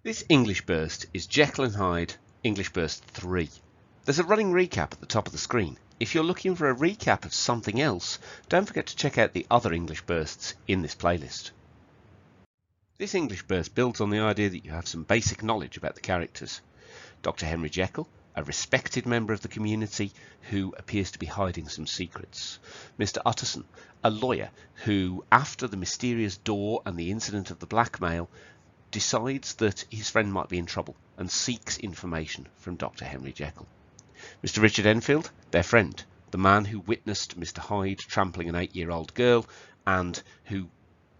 This English burst is Jekyll and Hyde EnglishBurst 3. There's a running recap at the top of the screen. If you're looking for a recap of something else, don't forget to check out the other English bursts in this playlist. This English burst builds on the idea that you have some basic knowledge about the characters. Dr. Henry Jekyll, a respected member of the community who appears to be hiding some secrets. Mr. Utterson, a lawyer who, after the mysterious door and the incident of the blackmail, decides that his friend might be in trouble and seeks information from Dr. Henry Jekyll. Mr. Richard Enfield, their friend, the man who witnessed Mr. Hyde trampling an 8-year-old girl and who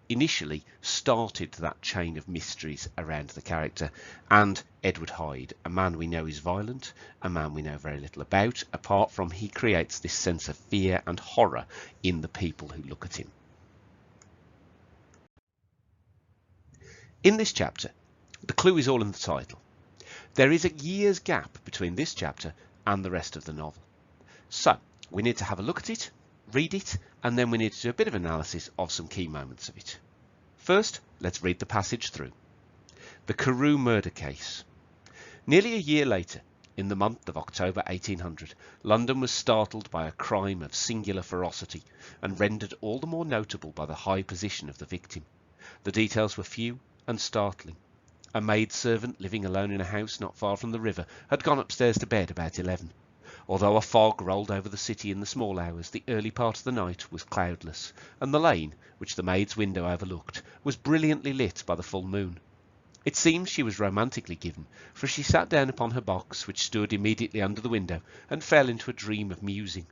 initially started that chain of mysteries around the character, and Edward Hyde, a man we know is violent, a man we know very little about, apart from he creates this sense of fear and horror in the people who look at him. In this chapter, the clue is all in the title. There is a year's gap between this chapter and the rest of the novel. So, we need to have a look at it, read it, and then we need to do a bit of analysis of some key moments of it. First, let's read the passage through. The Carew murder case. Nearly a year later, in the month of October 1800, London was startled by a crime of singular ferocity and rendered all the more notable by the high position of the victim. The details were few and startling. A maid-servant living alone in a house not far from the river had gone upstairs to bed about 11. Although a fog rolled over the city in the small hours, the early part of the night was cloudless, and the lane, which the maid's window overlooked, was brilliantly lit by the full moon. It seems she was romantically given, for she sat down upon her box, which stood immediately under the window, and fell into a dream of musing.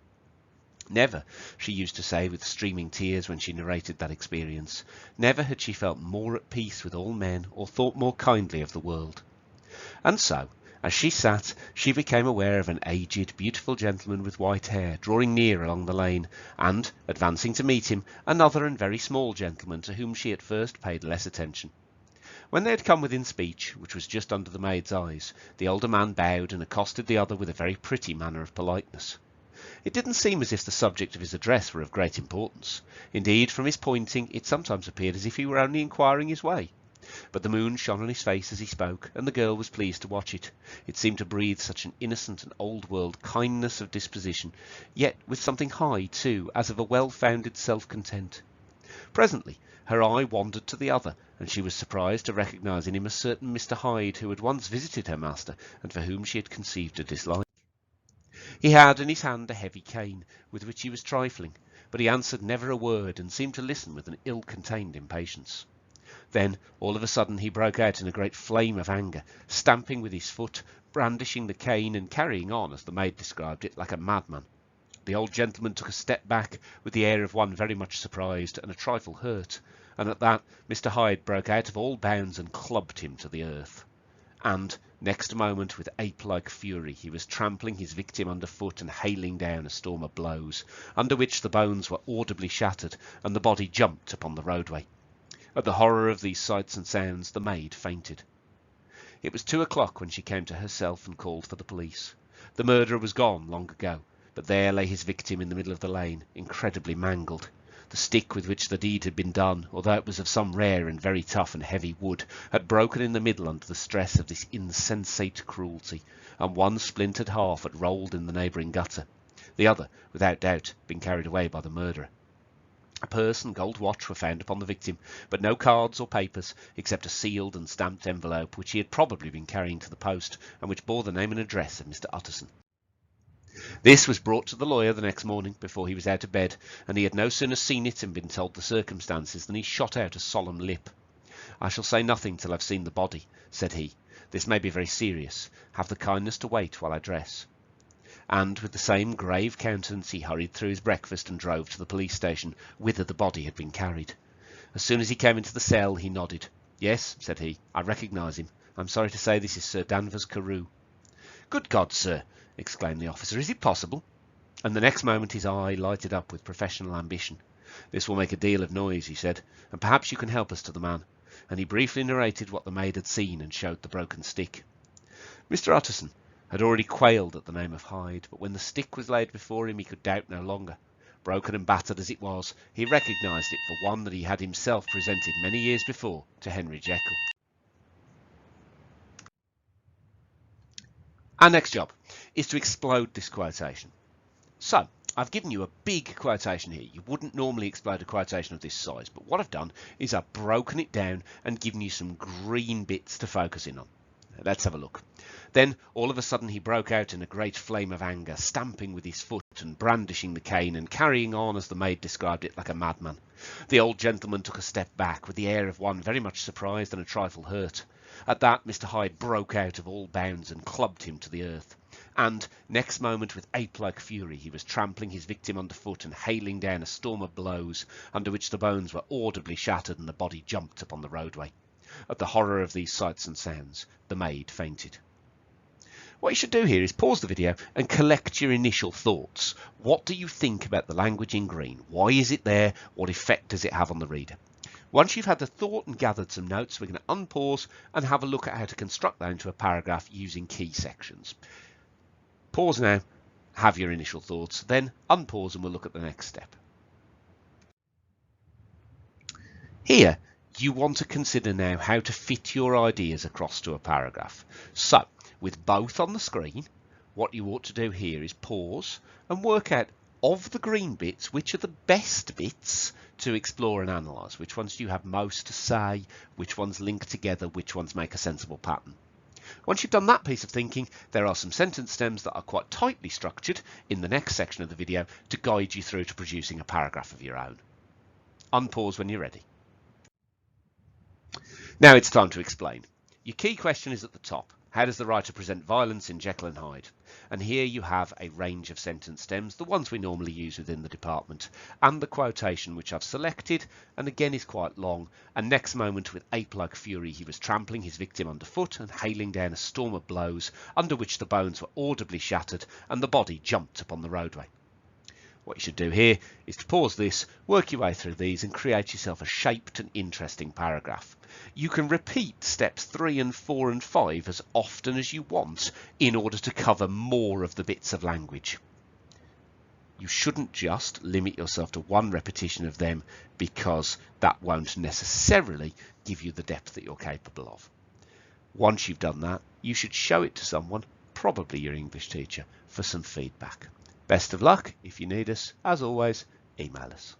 Never, she used to say with streaming tears when she narrated that experience, never had she felt more at peace with all men or thought more kindly of the world. And so, as she sat, she became aware of an aged, beautiful gentleman with white hair drawing near along the lane, and, advancing to meet him, another and very small gentleman to whom she at first paid less attention. When they had come within speech, which was just under the maid's eyes, the older man bowed and accosted the other with a very pretty manner of politeness. It didn't seem as if the subject of his address were of great importance. Indeed, from his pointing, it sometimes appeared as if he were only inquiring his way. But the moon shone on his face as he spoke, and the girl was pleased to watch it. It seemed to breathe such an innocent and old-world kindness of disposition, yet with something high, too, as of a well-founded self-content. Presently her eye wandered to the other, and she was surprised to recognise in him a certain Mr. Hyde who had once visited her master, and for whom she had conceived a dislike. He had in his hand a heavy cane, with which he was trifling, but he answered never a word, and seemed to listen with an ill-contained impatience. Then, all of a sudden, he broke out in a great flame of anger, stamping with his foot, brandishing the cane, and carrying on, as the maid described it, like a madman. The old gentleman took a step back, with the air of one very much surprised and a trifle hurt, and at that Mr. Hyde broke out of all bounds and clubbed him to the earth. And, next moment, with ape-like fury, he was trampling his victim underfoot and hailing down a storm of blows, under which the bones were audibly shattered, and the body jumped upon the roadway. At the horror of these sights and sounds, the maid fainted. It was 2 o'clock when she came to herself and called for the police. The murderer was gone long ago, but there lay his victim in the middle of the lane, incredibly mangled. The stick with which the deed had been done, although it was of some rare and very tough and heavy wood, had broken in the middle under the stress of this insensate cruelty, and one splintered half had rolled in the neighbouring gutter, the other, without doubt, been carried away by the murderer. A purse and gold watch were found upon the victim, but no cards or papers, except a sealed and stamped envelope which he had probably been carrying to the post, and which bore the name and address of Mr. Utterson. This was brought to the lawyer the next morning before he was out of bed, and he had no sooner seen it and been told the circumstances than he shot out a solemn lip. "I shall say nothing till I've seen the body," said he. "This may be very serious. Have the kindness to wait while I dress." And with the same grave countenance he hurried through his breakfast and drove to the police station, whither the body had been carried. As soon as he came into the cell he nodded. "Yes," said he, "I recognise him. I'm sorry to say this is Sir Danvers Carew." "Good God, sir!" exclaimed the officer, "is it possible?" And the next moment his eye lighted up with professional ambition. "This will make a deal of noise," he said, "and perhaps you can help us to the man." And he briefly narrated what the maid had seen and showed the broken stick. Mr. Utterson had already quailed at the name of Hyde, but when the stick was laid before him he could doubt no longer. Broken and battered as it was, he recognised it for one that he had himself presented many years before to Henry Jekyll. Our next job is to explode this quotation. So I've given you a big quotation here. You wouldn't normally explode a quotation of this size, but what I've done is I've broken it down and given you some green bits to focus in on. Let's have a look. Then all of a sudden he broke out in a great flame of anger, stamping with his foot and brandishing the cane and carrying on, as the maid described it, like a madman. The old gentleman took a step back with the air of one very much surprised and a trifle hurt. At that Mr. Hyde broke out of all bounds and clubbed him to the earth. And next moment, with ape-like fury, he was trampling his victim underfoot and hailing down a storm of blows, under which the bones were audibly shattered and the body jumped upon the roadway. At the horror of these sights and sounds, the maid fainted. What you should do here is pause the video and collect your initial thoughts. What do you think about the language in green? Why is it there? What effect does it have on the reader? Once you've had the thought and gathered some notes, we're going to unpause and have a look at how to construct that into a paragraph using key sections. Pause now, have your initial thoughts, then unpause and we'll look at the next step. Here, you want to consider now how to fit your ideas across to a paragraph. So, with both on the screen, what you ought to do here is pause and work out, of the green bits, which are the best bits to explore and analyse. Which ones do you have most to say? Which ones link together? Which ones make a sensible pattern? Once you've done that piece of thinking, there are some sentence stems that are quite tightly structured in the next section of the video to guide you through to producing a paragraph of your own. Unpause when you're ready. Now it's time to explain. Your key question is at the top. How does the writer present violence in Jekyll and Hyde? And here you have a range of sentence stems, the ones we normally use within the department, and the quotation which I've selected, and again is quite long. And next moment, with ape-like fury, he was trampling his victim underfoot and hailing down a storm of blows, under which the bones were audibly shattered and the body jumped upon the roadway. What you should do here is to pause this, work your way through these and create yourself a shaped and interesting paragraph. You can repeat steps 3 and 4 and 5 as often as you want in order to cover more of the bits of language. You shouldn't just limit yourself to one repetition of them, because that won't necessarily give you the depth that you're capable of. Once you've done that, you should show it to someone, probably your English teacher, for some feedback. Best of luck. If you need us, as always, email us.